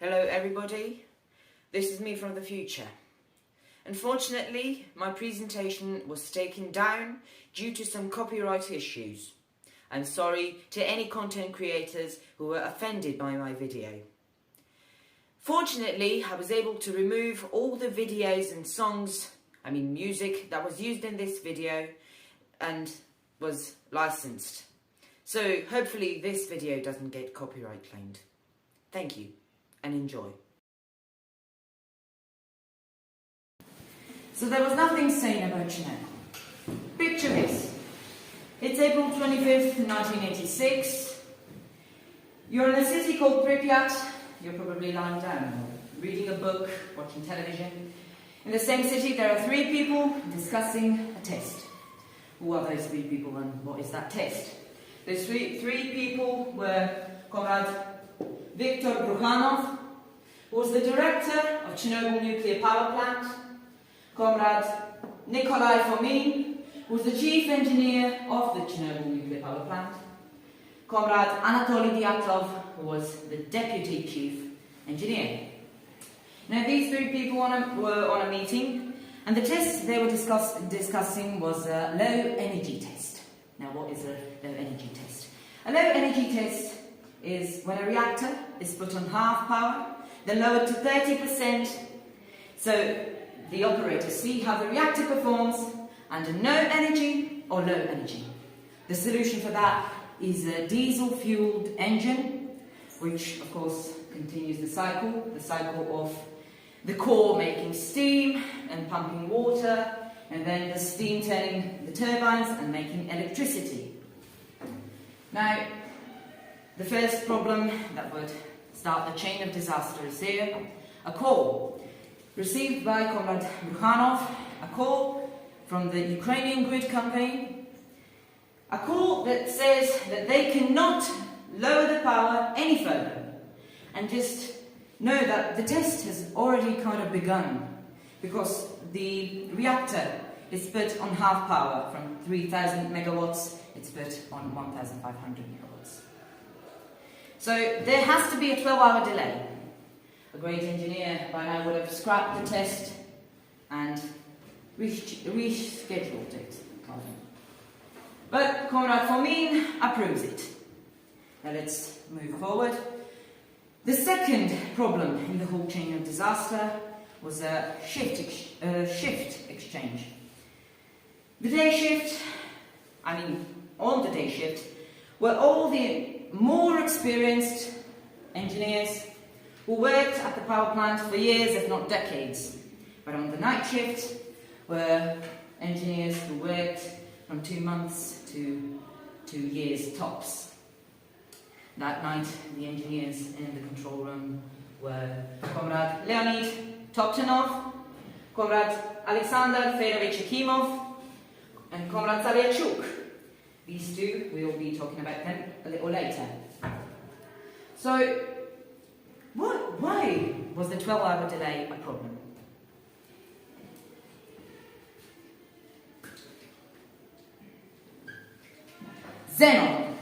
Hello everybody, this is me from the future. Unfortunately, my presentation was taken down due to some copyright issues. I'm sorry to any content creators who were offended by my video. Fortunately, I was able to remove all the videos and music that was used in this video and was licensed. So hopefully this video doesn't get copyright claimed. Thank you and enjoy. So there was nothing sane about Chernobyl. Picture this. It's April 25th, 1986. You're in a city called Pripyat. You're probably lying down or reading a book, watching television. In the same city there are three people discussing a test. Who are those three people and what is that test? Those three people were Comrade Viktor Brukhanov, who was the director of Chernobyl nuclear power plant, Comrade Nikolai Fomin, who was the chief engineer of the Chernobyl nuclear power plant, Comrade Anatoly Dyatlov, who was the deputy chief engineer. Now these three people were on a meeting, and the test they were discussing was a low energy test. Now what is a low energy test? A low energy test is when a reactor is put on half power, then lowered to 30%, so the operators see how the reactor performs under no energy or low energy. The solution for that is a diesel-fueled engine, which of course continues the cycle of the core making steam and pumping water, and then the steam turning the turbines and making electricity. Now, the first problem that would start the chain of disaster is here. A call received by Comrade Brukhanov, a call from the Ukrainian grid company, a call that says that they cannot lower the power any further, and just know that the test has already kind of begun because the reactor is put on half power. From 3,000 megawatts, it's put on 1,500 megawatts. So there has to be a 12-hour delay. A great engineer by now would have scrapped the test and rescheduled it. But Comrade Fomin approves it. Now let's move forward. The second problem in the whole chain of disaster was a shift exchange. On the day shift, were all the more experienced engineers who worked at the power plant for years, if not decades. But on the night shift were engineers who worked from 2 months to 2 years tops. That night, the engineers in the control room were Comrade Leonid Topchenov, Comrade Alexander Fedorovich Akimov, and Comrade Zaryachuk. These two, we will be talking about them a little later. So, why was the 12-hour delay a problem? Xenon.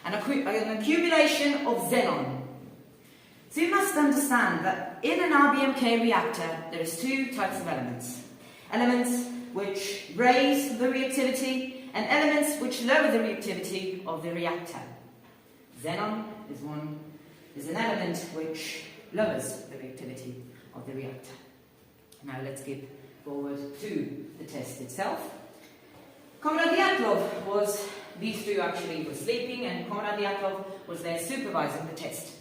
An accumulation of xenon. So you must understand that in an RBMK reactor there is two types of elements. Elements which raise the reactivity and elements which lower the reactivity of the reactor. Xenon is an element which lowers the reactivity of the reactor. Now let's skip forward to the test itself. Comrade Dyatlov these two actually were sleeping, and Comrade Dyatlov was there supervising the test.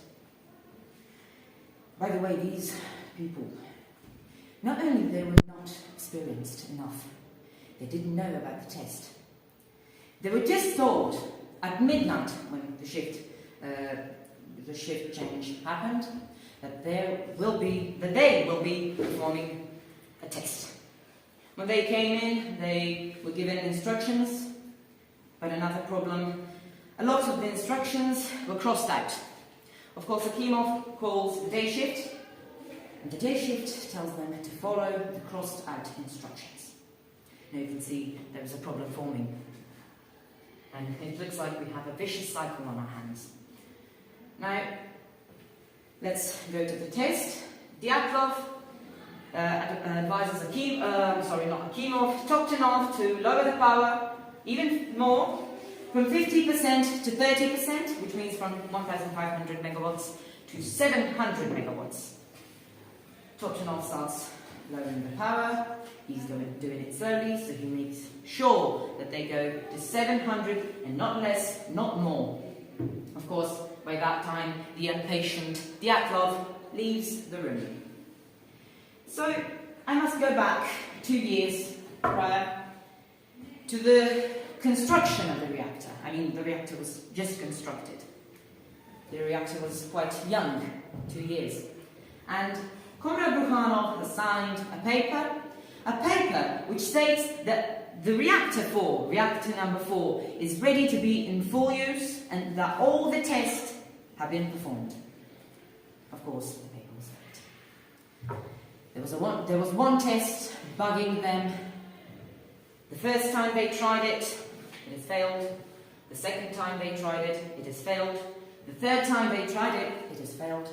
By the way, these people, not only they were not experienced enough, they didn't know about the test. They were just told at midnight when the shift change happened that they will be performing a test. When they came in, they were given instructions, but another problem, a lot of the instructions were crossed out. Of course, Akimov calls the day shift, and the day shift tells them to follow the crossed out instructions. Now you can see there is a problem forming, and it looks like we have a vicious cycle on our hands. Now, Let's go to the test. Dyatlov advises Toktenov to lower the power even more from 50% to 30%, which means from 1,500 megawatts to 700 megawatts. Toktenov starts lowering the power. He's doing it slowly, so he makes sure that they go to 700 and not less, not more. Of course, by that time, the impatient Dyatlov leaves the room. So, I must go back 2 years prior to the construction of the reactor. I mean, the reactor was just constructed. The reactor was quite young, 2 years. And Comrade Bukhanov has signed a paper which states that the reactor number 4, is ready to be in full use and that all the tests have been performed. Of course, the paper was late. There was one test bugging them. The first time they tried it has failed. The second time they tried it has failed. The third time they tried it has failed.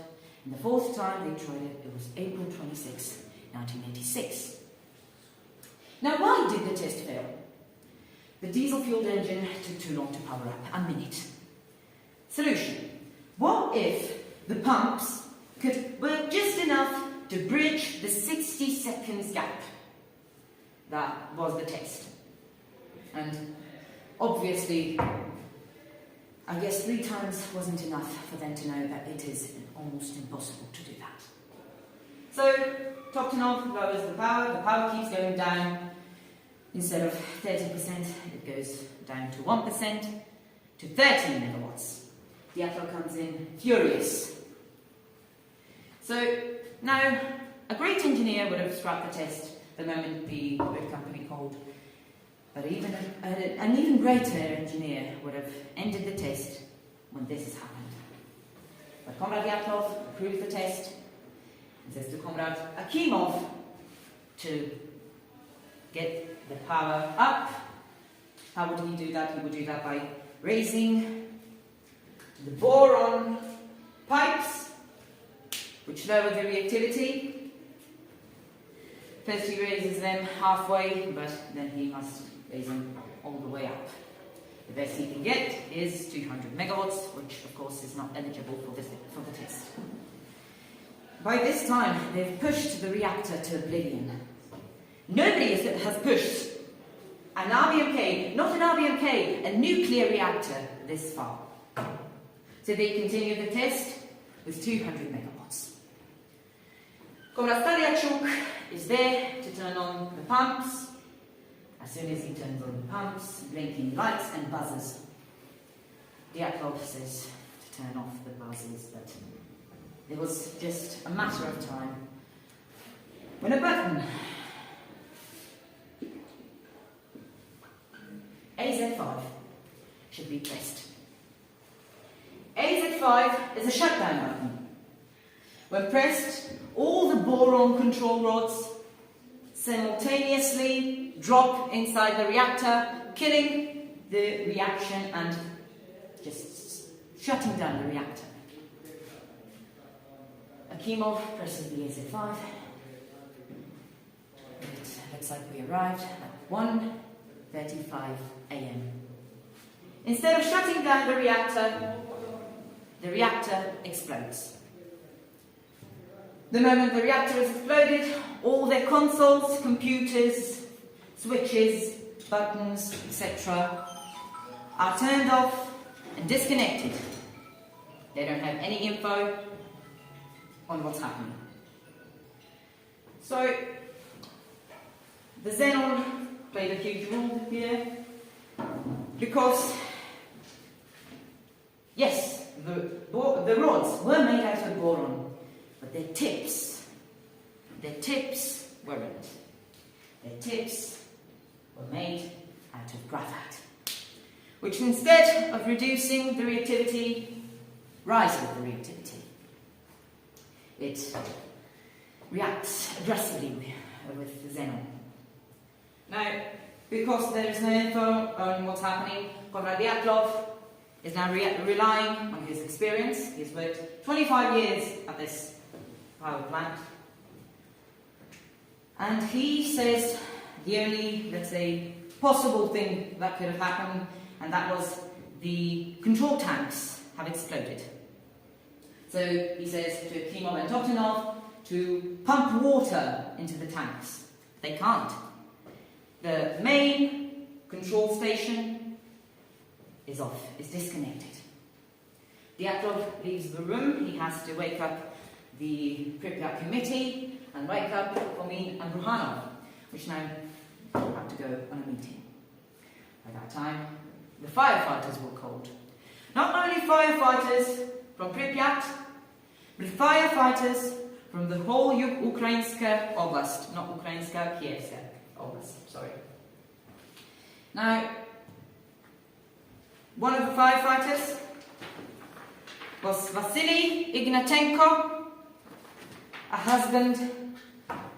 And the fourth time they tried it was April 26, 1986. Now, why did the test fail? The diesel-fueled engine took too long to power up, a minute. Solution. What if the pumps could work just enough to bridge the 60 seconds gap? That was the test. And obviously, I guess 3 times wasn't enough for them to know that it is almost impossible to do that. So, Toktenov lowers the power keeps going down. Instead of 30%, it goes down to 1%, to 13 megawatts. Dyatlov comes in furious. So, now, a great engineer would have scrapped the test the moment the company called. But even an even greater engineer would have ended the test when this has happened. But Comrade Dyatlov approves the test and says to Comrade Akimov to get the power up. How would he do that? He would do that by raising the boron pipes, which lower the reactivity. First he raises them halfway, but then he must raise them all the way up. The best he can get is 200 megawatts, which of course is not eligible for the test. By this time, they've pushed the reactor to oblivion. Nobody has pushed an RBMK, not an RBMK, a nuclear reactor this far. So they continue the test with 200 megawatts. Comrade Staliachuk is there to turn on the pumps. As soon as he turns on the pumps, blinking lights and buzzers. Dyatlov says to turn off the buzzers, but it was just a matter of time when a button, AZ5, should be pressed. AZ5 is a shutdown button. When pressed, all the boron control rods simultaneously drop inside the reactor, killing the reaction and just shutting down the reactor. Akimov presses the AZ5. It looks like we arrived at 1:35 a.m. Instead of shutting down the reactor explodes. The moment the reactor has exploded, all their consoles, computers, switches, buttons, etc. are turned off and disconnected. They don't have any info on what's happening. So, the xenon played a huge role here because, yes, the rods were made out of boron, but their tips weren't. Their tips were made out of graphite, which instead of reducing the reactivity, rises the reactivity. It reacts aggressively with the xenon. Now, because there is no info on what's happening, Comrade Dyatlov is now relying on his experience. He's worked 25 years at this power plant. And he says the only, let's say, possible thing that could have happened, and that was the control tanks have exploded. So he says to Kimov and Tokhtinov to pump water into the tanks. They can't. The main control station is off, is disconnected. Dyatlov leaves the room. He has to wake up the Pripyat committee and wake up Fomin and Bruhanov, which now have to go on a meeting. By that time, the firefighters were called. Not only firefighters from Pripyat, but firefighters from the whole Ukrainska Oblast, not Ukrainska, Kievska Oblast, sorry. Now, one of the firefighters was Vasily Ignatenko, a husband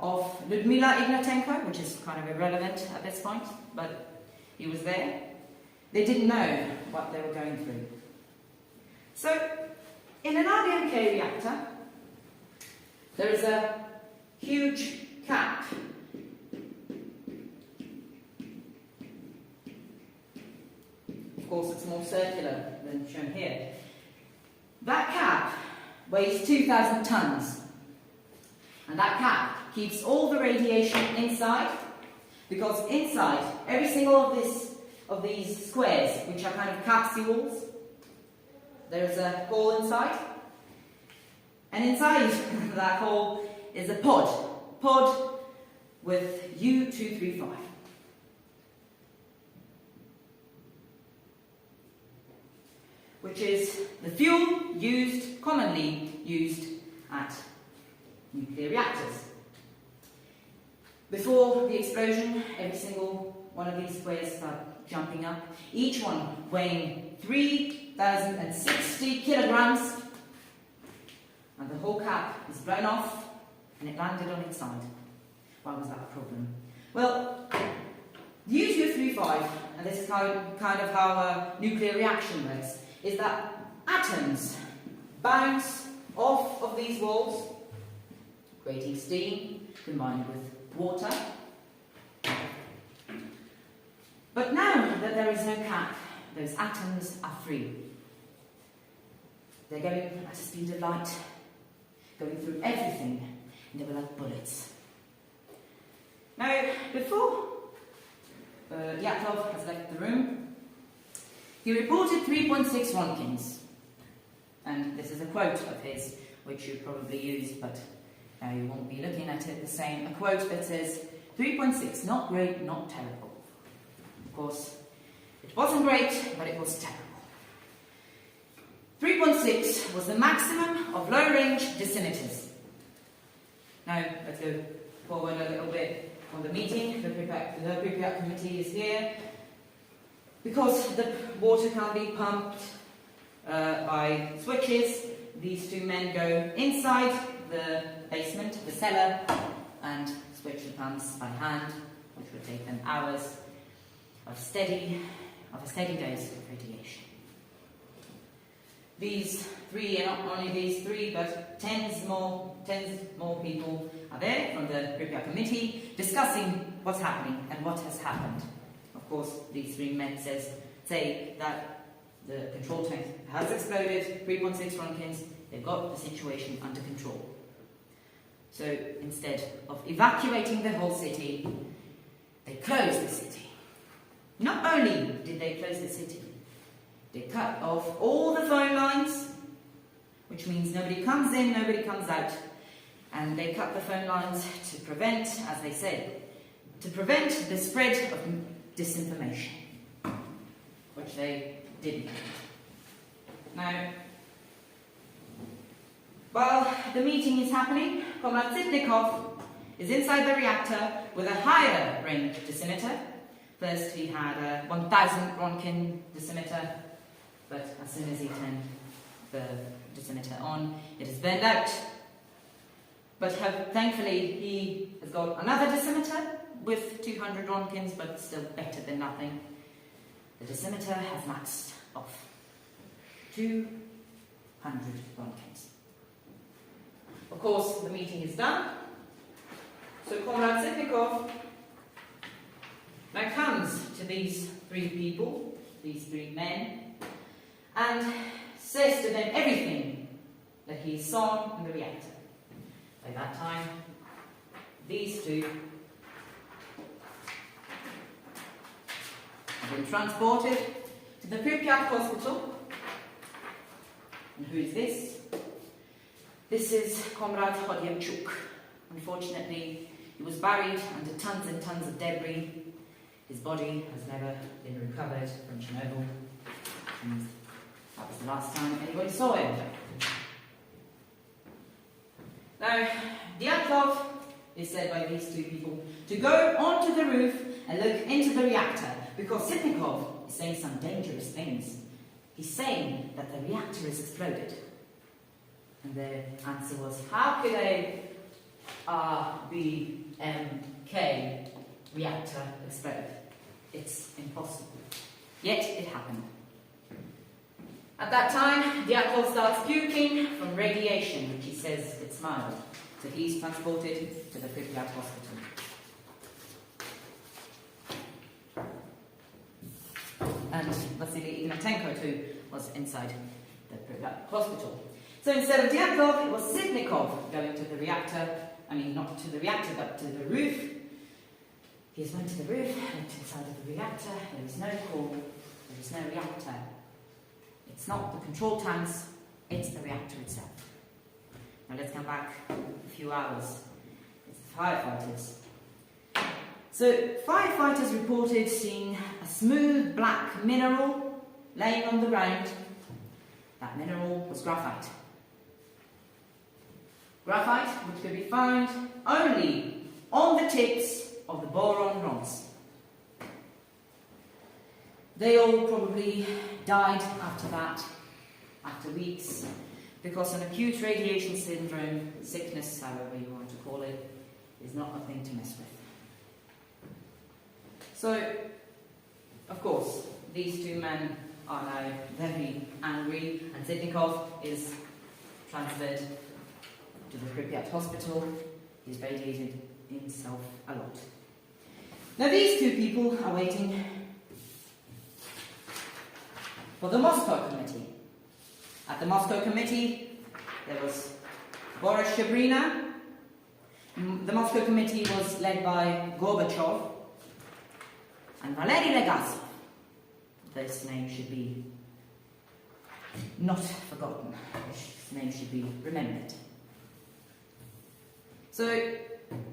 of Ludmila Ignatenko, which is kind of irrelevant at this point, but he was there. They didn't know what they were going through. So, in an RDMK reactor, there is a huge cap. Of course, it's more circular than shown here. That cap weighs 2,000 tons. And that cap keeps all the radiation inside, because inside every single of these squares, which are kind of capsules, there is a hole inside. And inside that hole is a pod with U-235. Which is the fuel commonly used at nuclear reactors. Before the explosion, every single one of these squares started jumping up, each one weighing 3,060 kilograms, and the whole cap is blown off and it landed on its side. Why was that a problem? Well, the U-235, and this is kind of how a nuclear reaction works, is that atoms bounce off of these walls, creating steam combined with water. But now that there is no cap, those atoms are free. They're going at a speed of light, going through everything, and they were like bullets. Now, before Dyatlov has left the room, he reported 3.6 Rontgens. And this is a quote of his, which you probably use, but you won't be looking at it the same. A quote that says, 3.6, not great, not terrible. Of course, it wasn't great, but it was terrible. 3.6 was the maximum of low-range dosimeters. Now, let's go forward a little bit on the meeting. The Pripyat committee is here. Because the water can be pumped by switches, these two men go inside the basement, the cellar, and switch the pumps by hand, which would take them hours of a steady dose of radiation. These three, and not only these three, but tens more people are there from the Pripyat committee discussing what's happening and what has happened. Of course, these three men say that the control tank has exploded, 3.6 Rontgens, they've got the situation under control. So instead of evacuating the whole city, they closed the city. Not only did they close the city, they cut off all the phone lines, which means nobody comes in, nobody comes out, and they cut the phone lines to prevent, as they said, to prevent the spread of disinformation, which they didn't. Now, while the meeting is happening, Comrade Sitnikov is inside the reactor with a higher range dosimeter. First he had a 1,000 Rontgen dosimeter, but as soon as he turned the dosimeter on, it has burned out. But thankfully he has got another dosimeter with 200 Rontgens, but still better than nothing. The dosimeter has maxed off. 200 Roentgens. Of course, the meeting is done. So Comrade Sitnikov now comes to these three people, these three men, and says to them everything that he saw in the reactor. By that time, these two have been transported to the Pripyat hospital. And who is this? This is Comrade Chodyamchuk. Unfortunately, he was buried under tons and tons of debris. His body has never been recovered from Chernobyl. And that was the last time anybody saw him. Now, Dyatlov is said by these two people to go onto the roof and look into the reactor because Sitnikov is saying some dangerous things. He's saying that the reactor has exploded. And the answer was, how could a RBMK reactor explode? It's impossible. Yet it happened. At that time, Dyatlov starts puking from radiation, which he says it's mild. So he's transported to the Pripyat hospital. And Vasily Ignatenko too was inside the Pripyat hospital. So instead of Dyatlov, it was Sitnikov going to the reactor. I mean, not to the reactor, but to the roof. He went to the roof, went inside of the reactor. There was no core, there was no reactor. It's not the control tanks, it's the reactor itself. Now let's come back a few hours. It's the firefighters. So firefighters reported seeing a smooth black mineral laying on the ground. That mineral was graphite. Graphite which could be found only on the tips of the boron rods. They all probably died after that, after weeks, because an acute radiation syndrome, sickness, however you want to call it, is not a thing to mess with. So, of course, these two men are now very angry, and Sitnikov is transferred to the Pripyat hospital. He's radiated himself a lot. Now these two people are waiting for the Moscow Committee. At the Moscow Committee, there was Boris Shabrina. The Moscow Committee was led by Gorbachev and Valery Legasov. This name should be not forgotten. This name should be remembered. So,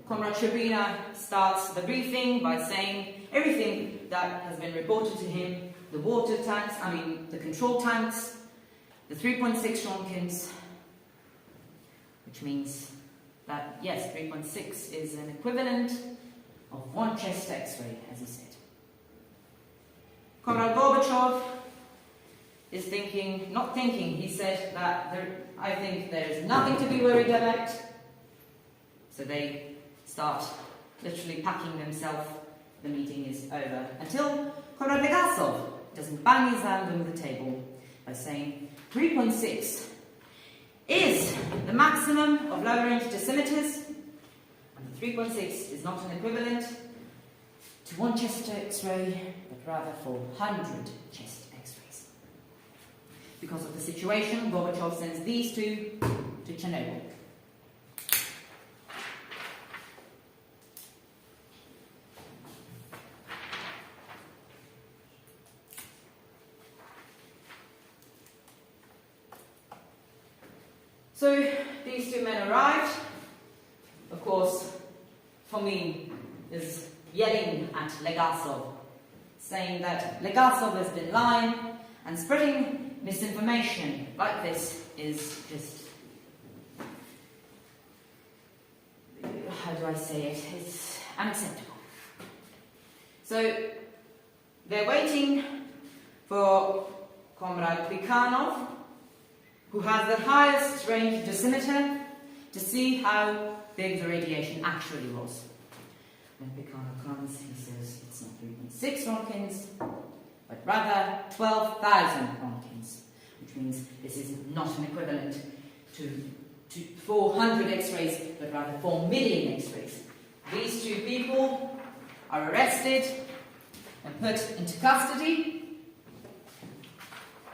Comrade Shabrina starts the briefing by saying everything that has been reported to him, the water tanks, the control tanks, the 3.6 Roentgens, which means that, yes, 3.6 is an equivalent of one chest x-ray, as he said. Comrade Gorbachev is he said that I think there is nothing to be worried about. So they start literally packing themselves. The meeting is over. Until Comrade Legasov doesn't bang his hand on the table by saying 3.6 is the maximum of low-range dosimeters, and the 3.6 is not an equivalent to one chest x-ray, but rather for 100 chest x-rays. Because of the situation, Gorbachev sends these two to Chernobyl. So these two men arrived. Of course, Fomin is yelling at Legasov, saying that Legasov has been lying, and spreading misinformation like this is just, how do I say it? It's unacceptable. So they're waiting for Comrade Plekhanov, who has the highest range dosimeter, to see how big the radiation actually was. When Plekhanov comes, he says it's not 3.6 Roentgens, but rather 12,000 Roentgens, which which means this is not an equivalent to 400 X-rays, but rather 4 million X-rays. These two people are arrested and put into custody.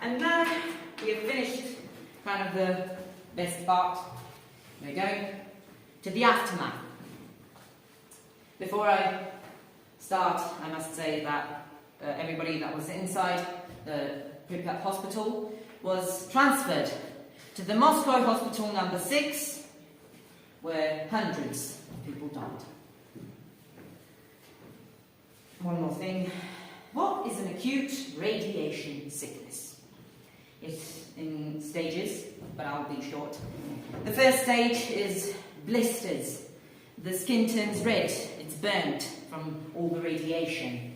And now we have finished kind of the best part. We're going to the aftermath. Before I start, I must say that everybody that was inside the Pripyat hospital was transferred to the Moscow hospital number 6, where hundreds of people died. One more thing. What is an acute radiation sickness? It's in stages, but I'll be short. The first stage is blisters. The skin turns red, it's burnt from all the radiation.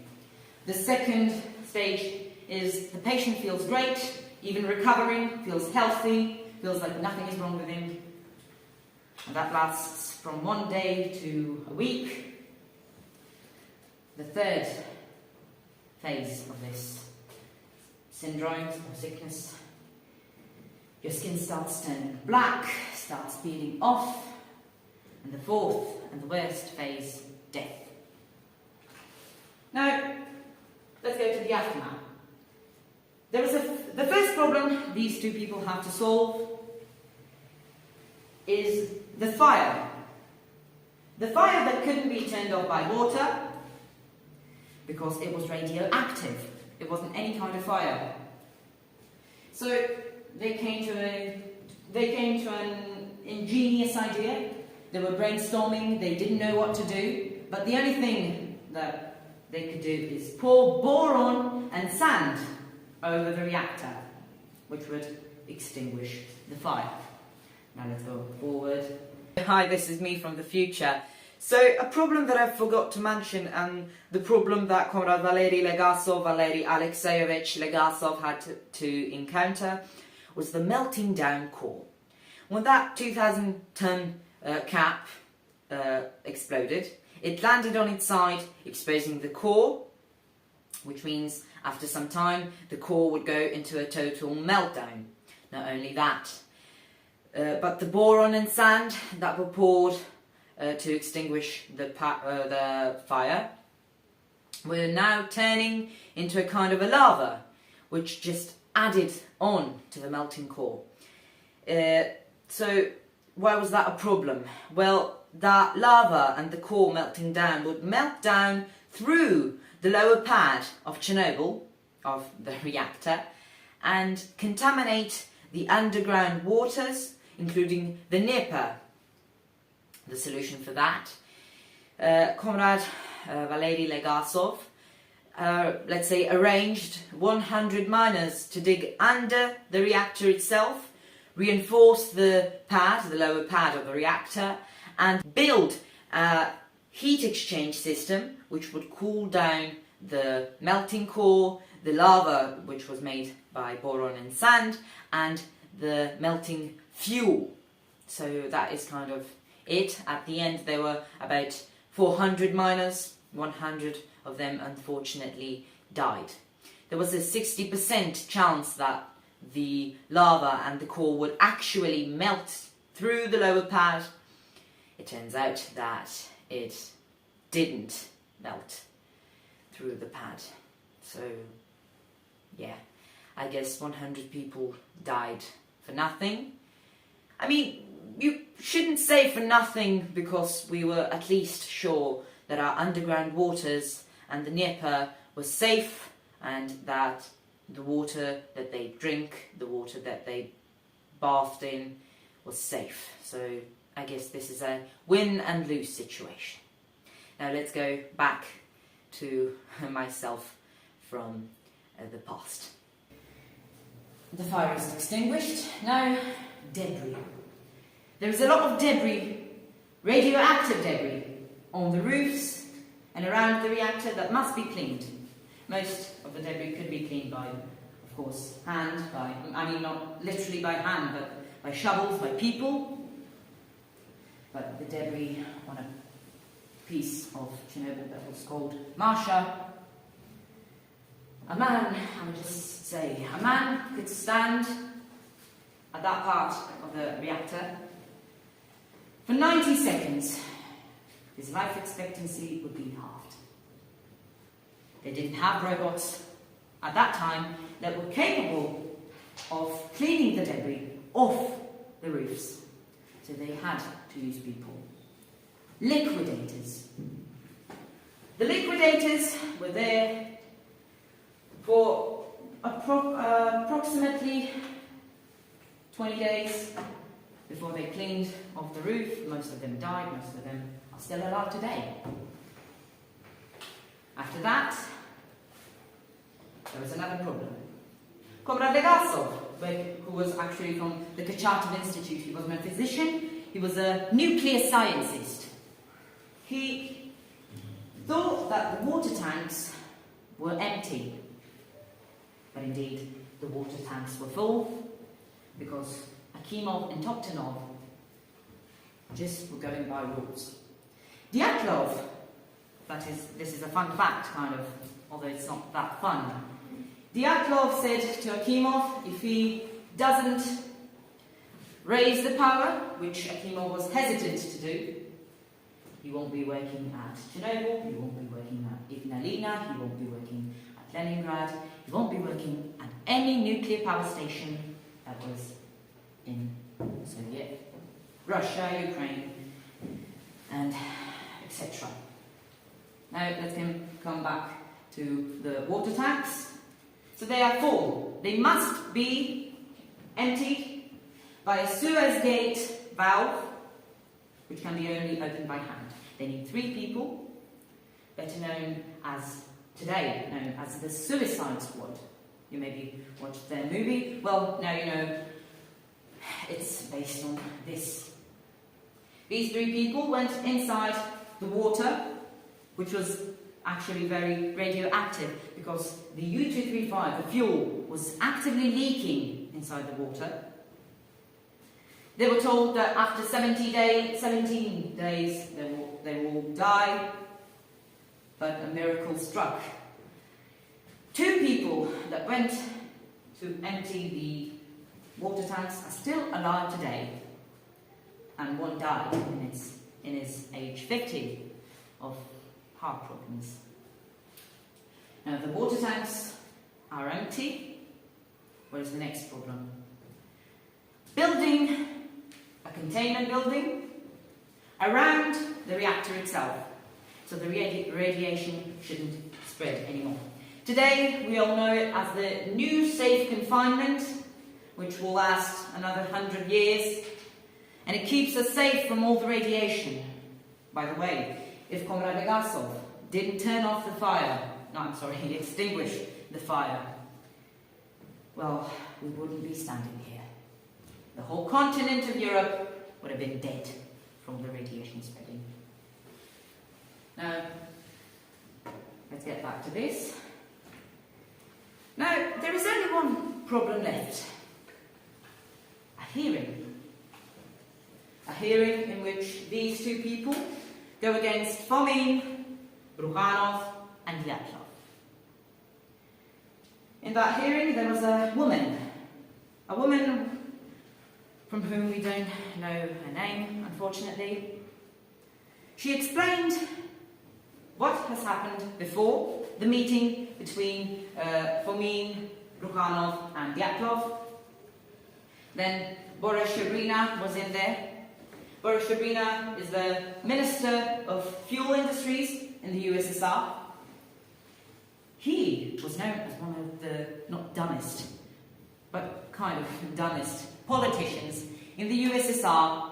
The second stage is the patient feels great, even recovering, feels healthy, feels like nothing is wrong with him. And that lasts from 1 day to a week. The third phase of this syndrome or sickness, your skin starts turning black, starts peeling off. And the fourth and the worst phase, death. Now, let's go to the aftermath. The first problem these two people have to solve is the fire. The fire that couldn't be turned off by water because it was radioactive. It wasn't any kind of fire. So they came to an ingenious idea. They were brainstorming, they didn't know what to do, but the only thing that they could do is pour boron and sand over the reactor, which would extinguish the fire. Now let's go forward. Hi, this is me from the future. So a problem that I forgot to mention, and the problem that Comrade Valery Alexeyevich Legasov had to encounter, was the melting down core. When that 2,000-ton cap exploded, it landed on its side, exposing the core, which means after some time the core would go into a total meltdown. Not only that, but the boron and sand that were poured to extinguish the fire were now turning into a kind of a lava, which just added on to the melting core. So why was that a problem? Well, that lava and the core melting down would melt down through the lower pad of Chernobyl, of the reactor, and contaminate the underground waters, including the Dnieper. The solution for that, Comrade Valery Legasov, let's say, arranged 100 miners to dig under the reactor itself, reinforce the pad, the lower pad of the reactor, and build a heat exchange system which would cool down the melting core, the lava which was made by boron and sand, and the melting fuel. So that is kind of it. At the end there were about 400 miners, 100 of them unfortunately died. There was a 60% chance that the lava and the core would actually melt through the lower pad. It turns out that it didn't melt through the pad. So yeah, I guess 100 people died for nothing. I mean, you shouldn't say for nothing, because we were at least sure that our underground waters and the Dnieper was safe, and that the water that they drink, the water that they bathed in, was safe. So I guess this is a win and lose situation. Now let's go back to myself from the past. The fire is extinguished. Now, debris. There is a lot of debris, radioactive debris, on the roofs and around the reactor that must be cleaned. Most of the debris could be cleaned by, of course, hand, I mean not literally by hand, but by shovels, by people. But the debris on a piece of Chernobyl that was called Masha, a man, I would just say, a man could stand at that part of the reactor, for 90 seconds, his life expectancy would be halved. They didn't have robots at that time that were capable of cleaning the debris off the roofs. So they had to use people. Liquidators. The liquidators were there for approximately 20 days before they cleaned off the roof. Most of them died, most of them are still alive today. After that, there was another problem. Comrade Legasov, who was actually from the Acute Institute, he wasn't a physician, he was a nuclear scientist. He thought that the water tanks were empty, but indeed the water tanks were full because Akimov and Toptonov just were going by rules. Dyatlov, this is a fun fact, kind of, although it's not that fun. Dyatlov said to Akimov, if he doesn't raise the power, which Akimov was hesitant to do, he won't be working at Chernobyl, he won't be working at Ignalina, he won't be working at Leningrad, he won't be working at any nuclear power station that was in Soviet, Russia, Ukraine, and etc. Now let's come back to the water tanks. So they are full. They must be emptied by a Suez gate valve, which can be only opened by hand. They need 3 people, better known as today, known as the Suicide Squad. You maybe watched their movie. Well, now you know it's based on this. These 3 people went inside the water, which was actually very radioactive because the U-235, the fuel, was actively leaking inside the water. They were told that after 17 days they will die, but a miracle struck. 2 people that went to empty the water tanks are still alive today, and 1 died in his age 50 of heart problems. Now the water tanks are empty. What is the next problem? Building a containment building around the reactor itself, so the radiation shouldn't spread anymore. Today we all know it as the new safe confinement, which will last another 100 years, and it keeps us safe from all the radiation. By the way, if Comrade Legasov didn't turn off the fire, extinguish the fire, well, we wouldn't be standing here. The whole continent of Europe would have been dead from the radiation spreading. Now, let's get back to this. Now, there is only one problem left. A hearing. A hearing in which these 2 people go against Fomin, Brukhanov and Dyatlov. In that hearing there was a woman from whom we don't know her name, unfortunately. She explained what has happened before the meeting between Fomin, Brukhanov and Dyatlov. Then Boris Shebrina was in there. Boris Shebrina is the Minister of Fuel Industries in the USSR. He was known as one of the, not dumbest, but kind of dumbest politicians in the USSR.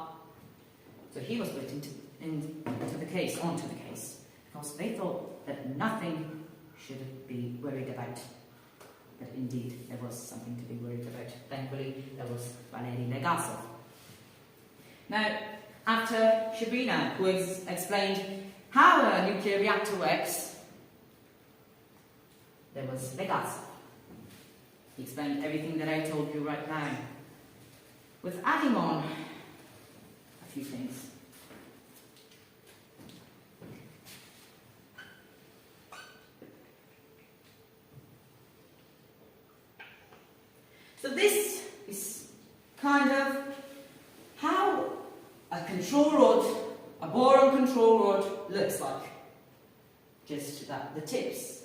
So he was put onto the case, because they thought that nothing should be worried about. But indeed, there was something to be worried about. Thankfully, there was Valery Legasov. Now, after Shebrina, who has explained how a nuclear reactor works, there was Legasov. He explained everything that I told you right now, with adding on a few things. So this is kind a control rod, a boron control rod looks like. Just that the tips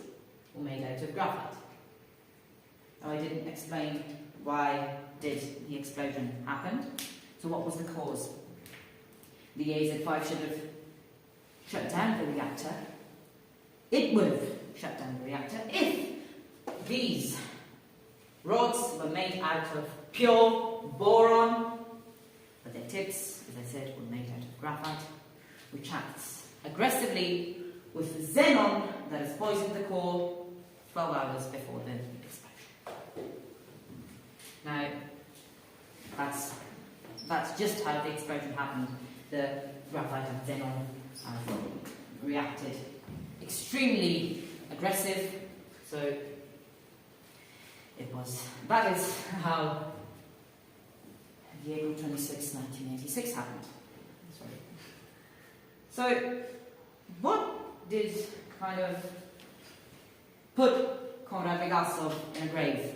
were made out of graphite. Now, I didn't explain why did the explosion happen. So what was the cause? The AZ-5 should have shut down the reactor. It would have shut down the reactor if these rods were made out of pure boron, but their tips, as I said, were made out of graphite, which acts aggressively with the xenon that has poisoned the core 12 hours before the explosion. Now, that's just how the explosion happened. The graphite and xenon reacted extremely aggressive, so that is how the April 26, 1986 happened. So, what did kind of put Konrad Legasov in a grave?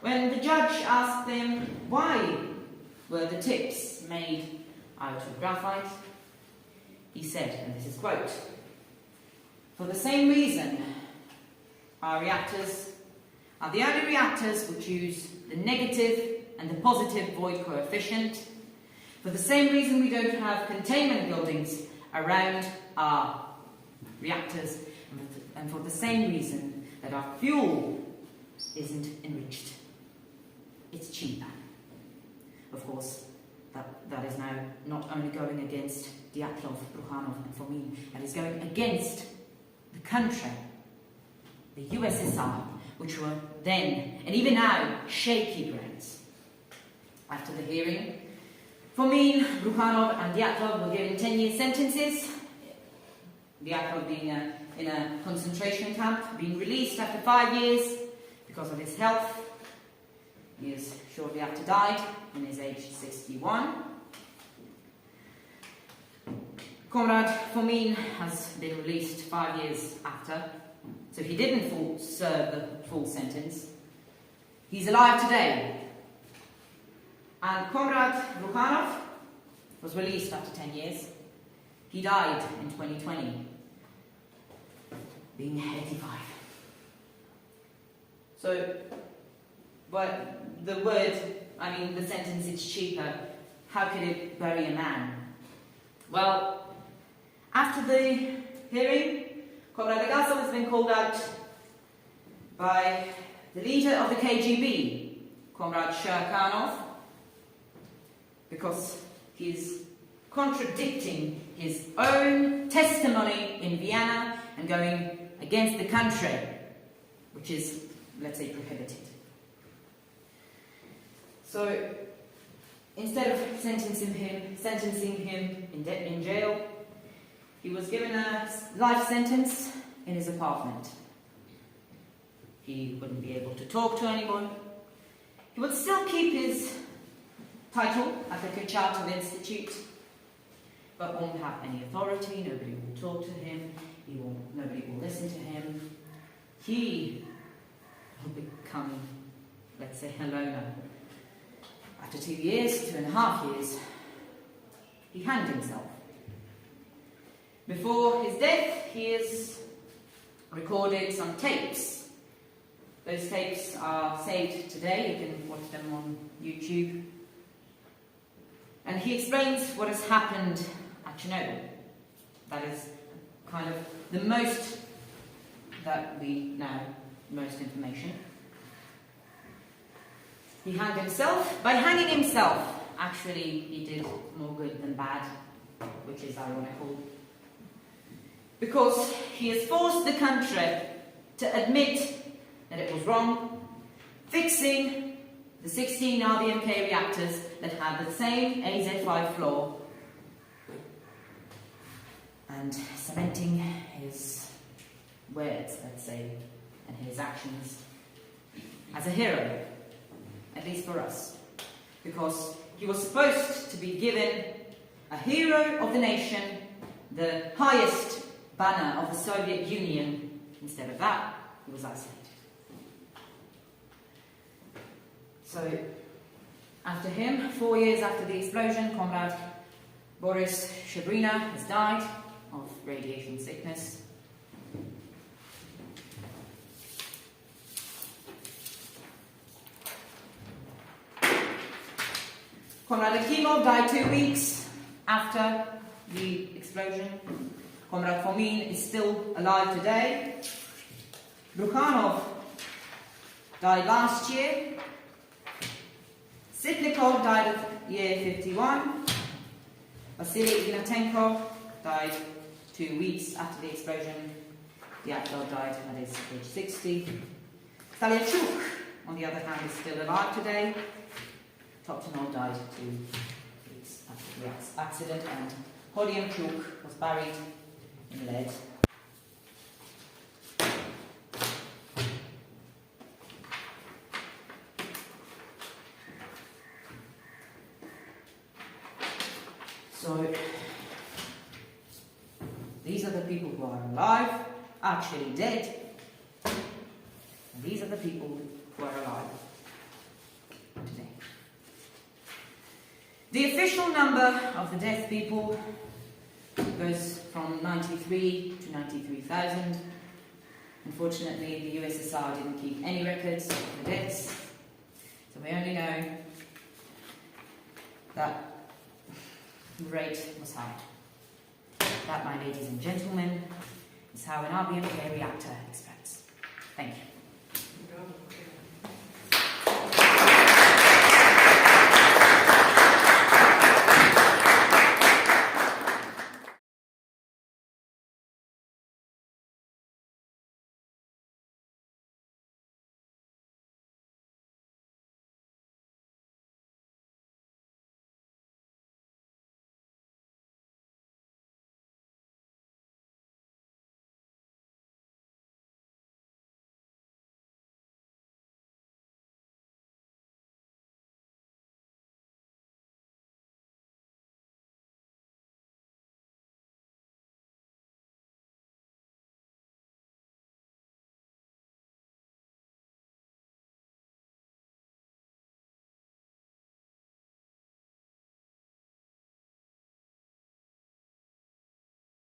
When the judge asked him why were the tips made out of graphite, he said, and this is quote, "For the same reason, our reactors are the only reactors which use the negative and the positive void coefficient. For the same reason we don't have containment buildings around our reactors, and for the same reason that our fuel isn't enriched. It's cheaper." Of course, that is now not only going against Dyatlov, Brukhanov and Fomin, that is going against the country, the USSR, which were then, and even now, shaky grounds. After the hearing, Fomin, Brukhanov and Dyatlov were given 10-year sentences. Dyatlov being in a concentration camp, being released after 5 years because of his health. He is shortly after died, in his age 61. Konrad Fomin has been released 5 years after, so he didn't serve the full sentence. He's alive today. And Konrad Brukhanov was released after 10 years. He died in 2020, being 85. So, but the sentence is cheaper. How could it bury a man? Well, after the hearing, Konrad Legasov has been called out by the leader of the KGB, Comrade Chernobyl, because he's contradicting his own testimony in Vienna and going against the country, which is, let's say, prohibited. So, instead of sentencing him in jail, he was given a life sentence in his apartment. He wouldn't be able to talk to anyone. He would still keep his title at the Acute Chapter Institute, but won't have any authority. Nobody will talk to him. Nobody will listen to him. He will become, let's say, a loner. After 2 years, 2.5 years, he hanged himself. Before his death, he has recorded some tapes. Those tapes are saved today. You can watch them on YouTube. And he explains what has happened at Chernobyl. That is kind of the most that we know, most information. He hanged himself. By hanging himself, actually, he did more good than bad, which is ironical. Because he has forced the country to admit that it was wrong, fixing the 16 RBMK reactors that had the same AZ-5 flaw, and cementing his words, let's say, and his actions as a hero, at least for us, because he was supposed to be given a hero of the nation, the highest banner of the Soviet Union. Instead of that, he was isolated. So, After him, 4 years after the explosion, Comrade Boris Shabrina has died of radiation sickness. Comrade Akimov died 2 weeks after the explosion. Comrade Fomin is still alive today. Brukhanov died last year. Sitnikov died at year 51. Vasily Ignatenko died 2 weeks after the explosion. Dyatlov died at his age 60. Stalyachuk, on the other hand, is still alive today. Topchenov died 2 weeks after the accident, and Polyamchuk was buried in lead. So, these are the people who are alive, actually dead. And these are the people who are alive today. The official number of the dead people goes from 93 to 93,000. Unfortunately, the USSR didn't keep any records of the deaths, so we only know that the rate was high. That, my ladies and gentlemen, is how an RBMK reactor expands. Thank you.